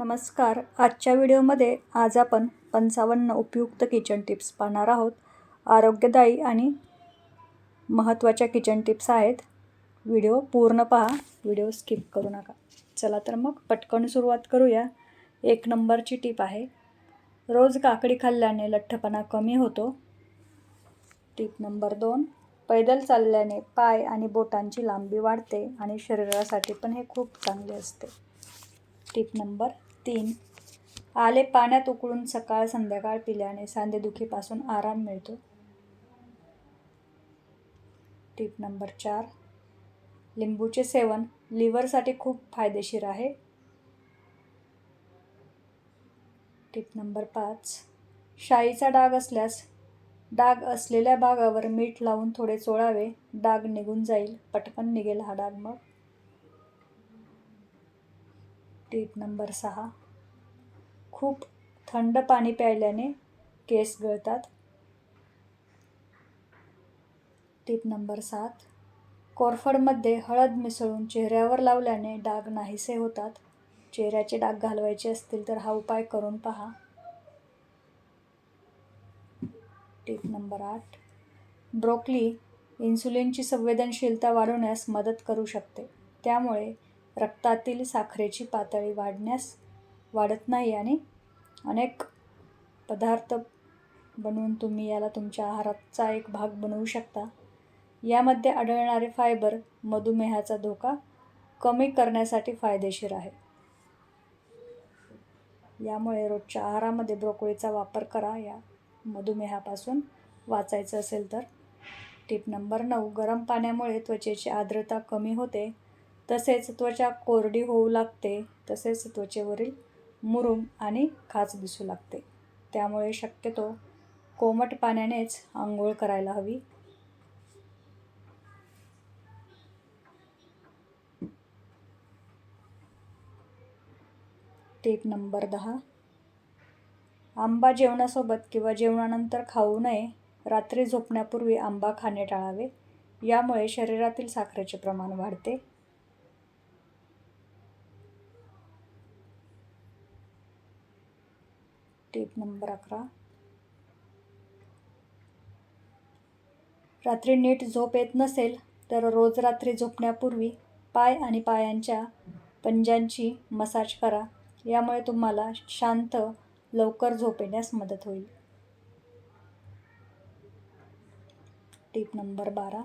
नमस्कार. आजच्या व्हिडिओमध्ये आज आपण 55 उपयुक्त किचन टिप्स पाहणार आहोत. आरोग्यदायी आणि महत्त्वाच्या किचन टिप्स आहेत. व्हिडिओ पूर्ण पहा, व्हिडिओ स्किप करू नका. चला तर मग पटकन सुरुवात करूया. 1 नंबरची टिप आहे, रोज काकडी खाल्ल्याने लठ्ठपणा कमी होतो. टिप नंबर 2, पैदल चालल्याने पाय आणि बोटांची लांबी वाढते आणि शरीरासाठी पण हे खूप चांगले असते. टिप नंबर 3, आले पाण्यात उकळून सकाळ संध्याकाळ पिल्याने सांधेदुखीपासून आराम मिळतो. टिप नंबर 4, लिंबूचे सेवन लिव्हरसाठी खूप फायदेशीर आहे. टिप नंबर 5, शाईचा डाग असल्यास डाग असलेल्या भागावर मीठ लावून थोडे चोळावे, डाग निघून जाईल, पटकन निघेल हा डाग मग. टिप नंबर 6, खूप थंड पाणी प्यायल्याने केस गळतात. टिप नंबर 7, कोरफडमध्ये हळद मिसळून चेहऱ्यावर लावल्याने डाग नाहीसे होतात. चेहऱ्याचे डाग घालवायचे असतील तर हा उपाय करून पहा. टिप नंबर 8, ब्रोकोली इन्सुलिनची संवेदनशीलता वाढवण्यास मदत करू शकते. त्यामुळे रक्तातील साखरेची पातळी वाढत नाही आणि अनेक पदार्थ बनवून तुम्ही याला तुमच्या आहाराचा एक भाग बनवू शकता. यामध्ये आढळणारे फायबर मधुमेहाचा धोका कमी करण्यासाठी फायदेशीर आहे. यामुळे रोजच्या आहारामध्ये ब्रोकोलीचा वापर करा, या मधुमेहापासून वाचायचं असेल तर. टिप नंबर 9, गरम पाण्यामुळे त्वचेची आर्द्रता कमी होते, तसेच त्वचा कोरडी होऊ लागते, तसेच त्वचेवरील मुरूम आणि खाज दिसू लागते. त्यामुळे शक्यतो कोमट पाण्यानेच आंघोळ करायला हवी. टिप नंबर 10, आंबा जेवणासोबत किंवा जेवणानंतर खाऊ नये. रात्री झोपण्यापूर्वी आंबा खाणे टाळावे, यामुळे शरीरातील साखरेचे प्रमाण वाढते. टिप नंबर 11, रात्री नीट झोप येत नसेल तर रोज रात्री झोपण्यापूर्वी पाय आणि पायांच्या पंजांची मसाज करा. यामुळे तुम्हाला शांत लवकर झोप येण्यास मदत होईल. टिप नंबर 12,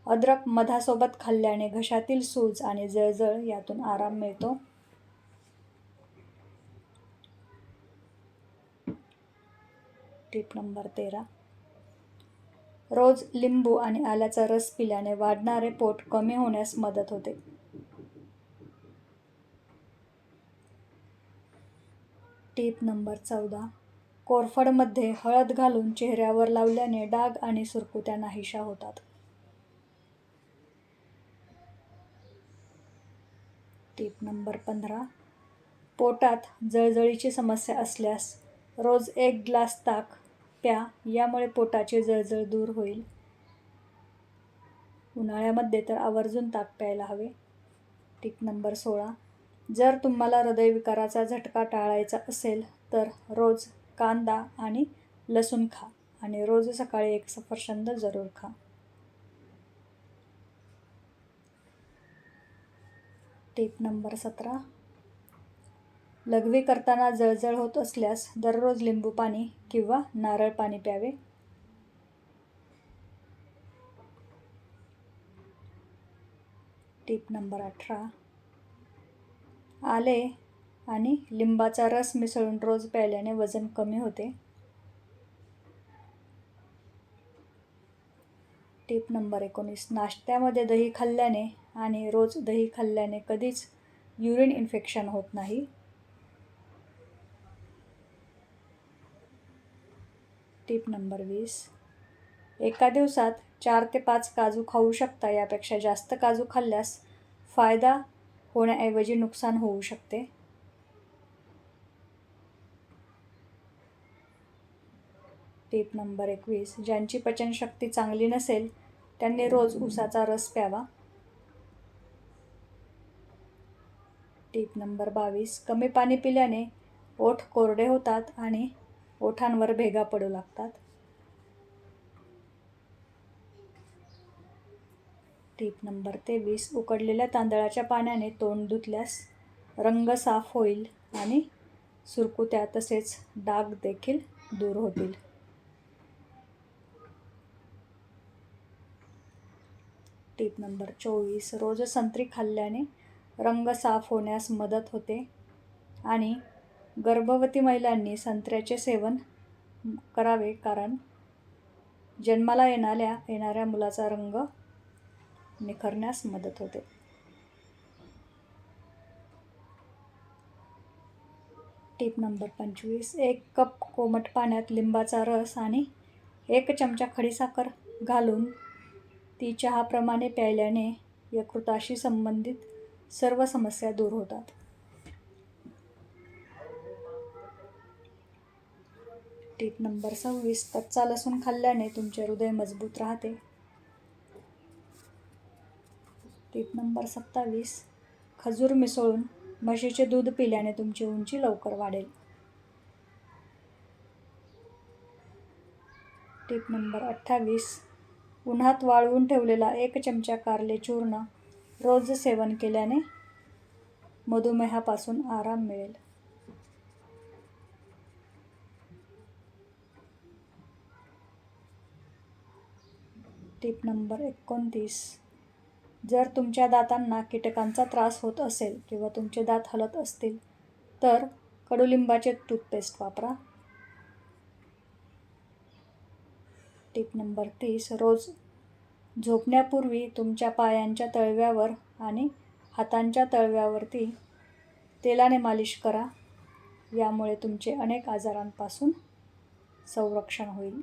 अद्रक मधासोबत खाल्ल्याने घशातील सूज आणि जळजळ यातून आराम मिळतो. टिप नंबर 13, रोज लिंबू आणि आल्याचा रस पिल्याने वाढणारे पोट कमी होण्यास मदत होते. टिप नंबर 14, कोरफडमध्ये हळद घालून चेहऱ्यावर लावल्याने डाग आणि सुरकुत्या नाहीशा होतात. टिप नंबर 15, पोटात जळजळीची समस्या असल्यास रोज 1 ग्लास ताक प्या, यामुळे पोटाची जळजळ दूर होईल. उन्हाळ्यामध्ये तर आवर्जून ताक प्यायला हवे. टिप नंबर 16, जर तुम्हाला हृदयविकाराचा झटका टाळायचा असेल तर रोज कांदा आणि लसूण खा आणि रोज सकाळी 1 सफरचंद जरूर खा. टिप नंबर 17, लघवी करताना जळजळ होत असल्यास दररोज लिंबू पाणी किंवा नारळ पाणी प्यावे. टिप नंबर 18, आले आणि लिंबाचा रस मिसळून रोज प्यायल्याने वजन कमी होते. टिप नंबर 19, नाश्त्यामध्ये दही खाल्ल्याने आणि रोज दही खाल्ल्याने कधीच युरिन इन्फेक्शन होत नाही. टिप नंबर 20, एका दिवसात 4 ते 5 काजू खाऊ शकता. यापेक्षा जास्त काजू खाल्ल्यास फायदा होण्याऐवजी नुकसान होऊ शकते. टिप नंबर 21, ज्यांची पचनशक्ती चांगली नसेल त्यांनी रोज उसाचा रस प्यावा. टीप नंबर 22, कमी पाणी पिल्याने ओठ कोरडे होतात आणि ओठांवर भेगा पडू लागतात. टीप नंबर 23, उकडलेल्या तांदळाच्या पाण्याने तोंड धुतल्यास रंग साफ होईल आणि सुरकुत्या तसेच डाग देखील दूर होतील. टीप नंबर 24, रोज संत्री खाल्ल्याने रंग साफ होण्यास मदत होते आणि गर्भवती महिलांनी संत्र्याचे सेवन करावे, कारण जन्माला येणाऱ्या मुलाचा रंग निखरण्यास मदत होते. टीप नंबर 25, 1 कप कोमट पाण्यात लिंबाचा रस आणि 1 चमचा खडीसाखर घालून ती चहाप्रमाणे प्यायल्याने यकृताशी संबंधित सर्व समस्या दूर होतात. टीप नंबर 26, कच्चा लसूण खाल्ल्याने तुमचे हृदय मजबूत राहते. टीप नंबर 27, खजूर मिसळून म्हशीचे दूध पिल्याने तुमची उंची लवकर वाढेल. टीप नंबर 28, उन्हात वाळवून ठेवलेला 1 चमचा कारले चूर्ण रोज सेवन केल्याने मधुमेहापासून आराम मिळेल. टीप नंबर 29, जर तुमच्या दातांना कीटकांचा त्रास होत असेल किंवा तुमचे दात हलत असतील तर कडुलिंबाचे टूथपेस्ट वापरा. टीप नंबर 30, रोज झोपण्यापूर्वी तुमच्या पायांच्या तळव्यावर आणि हातांच्या तळव्यावरती तेलाने मालिश करा. यामुळे तुमचे अनेक आजारांपासून संरक्षण होईल.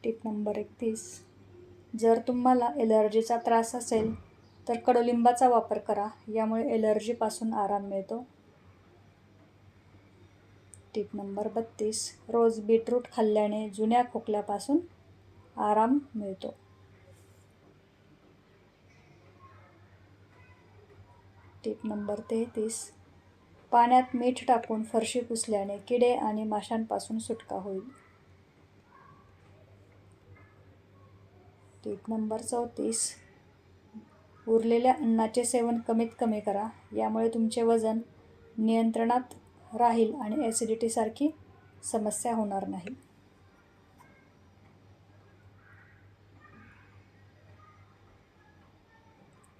टीप नंबर 31, जर तुम्हाला एलर्जीचा त्रास असेल तर कडुलिंबाचा वापर करा. यामुळे एलर्जीपासून आराम मिळतो. टीप नंबर 32, रोज बीटरूट खाल्ल्याने जुन्या खोकल्यापासून आराम मिळतो. टीप नंबर 33, पाण्यात मीठ टाकून फरशी पुसल्याने किडे आणि माशांपासून सुटका होईल. टीप नंबर 34, उरलेल्या अन्नाचे सेवन कमीत कमी करा. यामुळे तुमचे वजन नियंत्रणात राहील आणि ॲसिडिटीसारखी समस्या होणार नाही.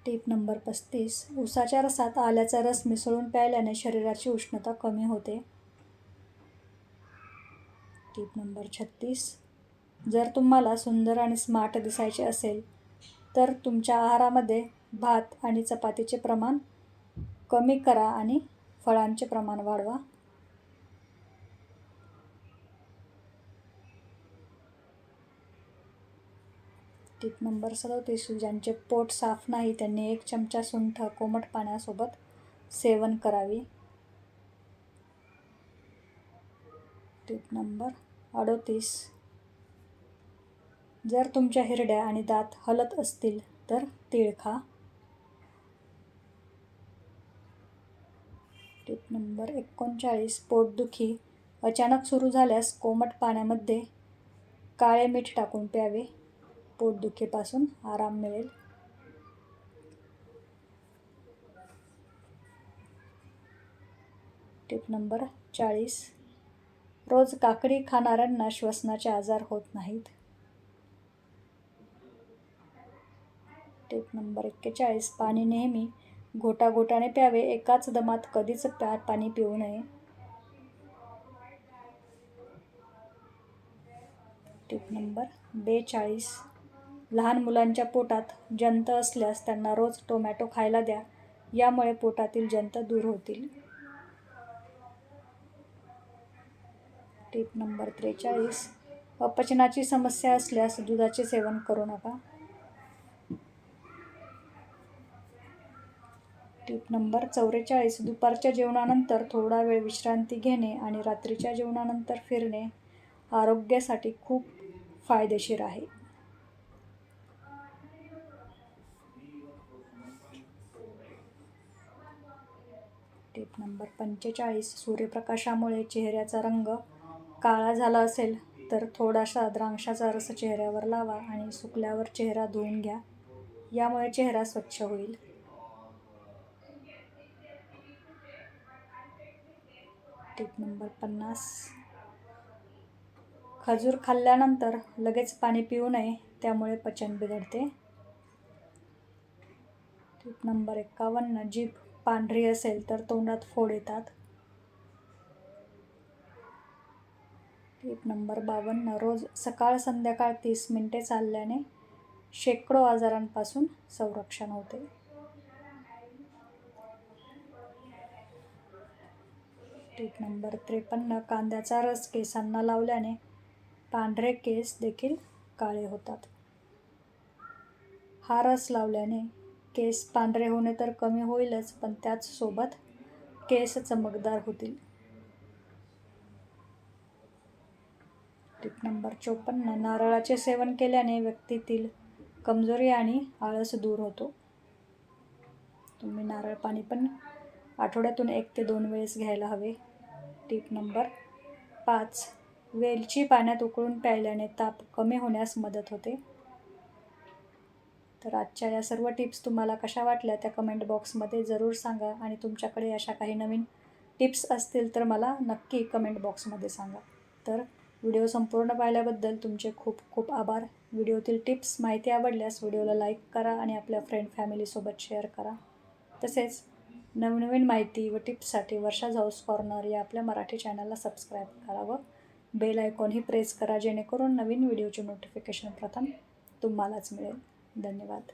टीप नंबर 35, उसाच्या रसात आल्याचा रस मिसळून प्यायल्याने शरीराची उष्णता कमी होते. टीप नंबर 36, जर तुम्हाला सुंदर आणि स्मार्ट दिसायचे असेल तर तुमच्या आहारामध्ये भात आणि चपातीचे प्रमाण कमी करा आणि फळांचे प्रमाण वाढवा. टीप नंबर 37, ज्यांचे पोट साफ नाही त्यांनी 1 चमचा सुंठ कोमट पाण्यासोबत सेवन करावी. टीप नंबर 38, जर तुमच्या हिरड्या आणि दात हलत असतील तर तीळ खा. टीप नंबर 39, पोटदुखी अचानक सुरू झाल्यास कोमट पाण्यामध्ये काळे मीठ टाकून प्यावे. पोटदुखीपासून आराम मिळेल. टीप नंबर 40, रोज काकडी खाणाऱ्यांना श्वसनाचे आजार होत नाहीत. टीप नंबर 41, पाणी नेहमी घोटाघोटाने प्यावे. एकाच दमात कधीच पाणी पिऊ नये. टीप नंबर 42, लहान मुलांच्या पोटात जंत असल्यास त्यांना रोज टोमॅटो खायला द्या. यामुळे पोटातील जंत दूर होतील. टीप नंबर 43, अपचनाची समस्या असल्यास दुधाचे सेवन करू नका. टीप नंबर 44, दुपारच्या जेवणानंतर थोडा वेळ विश्रांती घेणे आणि रात्रीच्या जेवणानंतर फिरणे आरोग्यासाठी खूप फायदेशीर आहे. टिप नंबर 45, सूर्यप्रकाशामुळे चेहऱ्याचा रंग काळा झाला असेल तर थोडासा द्राक्षाचा रस चेहऱ्यावर लावा आणि सुकल्यावर चेहरा धुवून घ्या. यामुळे चेहरा स्वच्छ होईल. टिप नंबर 50, खजूर खाल्ल्यानंतर लगेच पाणी पिऊ नये, त्यामुळे पचन बिघडते. टिप नंबर 51, जीभ पांढरी असेल तर तोंडात फोड येतात. टिप नंबर 52, रोज सकाळ संध्याकाळ 30 मिनिटे चालल्याने शेकडो आजारांपासून संरक्षण होते. टिप नंबर 53, कांद्याचा रस केसांना लावल्याने पांढरे केस देखील काळे होतात. हा रस लावल्याने केस पांढरे होणे तर कमी होईलच, पण त्याचसोबत केस चमकदार होतील. टिप नंबर 54, नारळाचे सेवन केल्याने व्यक्तीतील कमजोरी आणि आळस दूर होतो. तुम्ही नारळ पाणी पण आठवड्यातून 1 ते 2 वेळेस घ्यायला हवे. टिप नंबर 5, वेलची पाण्यात उकळून प्यायल्याने ताप कमी होण्यास मदत होते. तर आजच्या या सर्व टिप्स तुम्हाला कशा वाटल्या त्या कमेंट बॉक्समध्ये जरूर सांगा आणि तुमच्याकडे अशा काही नवीन टिप्स असतील तर मला नक्की कमेंट बॉक्समध्ये सांगा. तर व्हिडिओ संपूर्ण पाहिल्याबद्दल तुमचे खूप खूप आभार. व्हिडिओतील टिप्स माहिती आवडल्यास व्हिडिओला लाईक करा आणि आपल्या फ्रेंड फॅमिलीसोबत शेअर करा. तसेच नवनवीन माहिती व टिप्ससाठी वर्षा हाऊस कॉर्नर या आपल्या मराठी चॅनलला सबस्क्राईब करा व बेल आयकॉनही प्रेस करा, जेणेकरून नवीन व्हिडिओचे नोटिफिकेशन प्रथम तुम्हालाच मिळेल. धन्यवाद.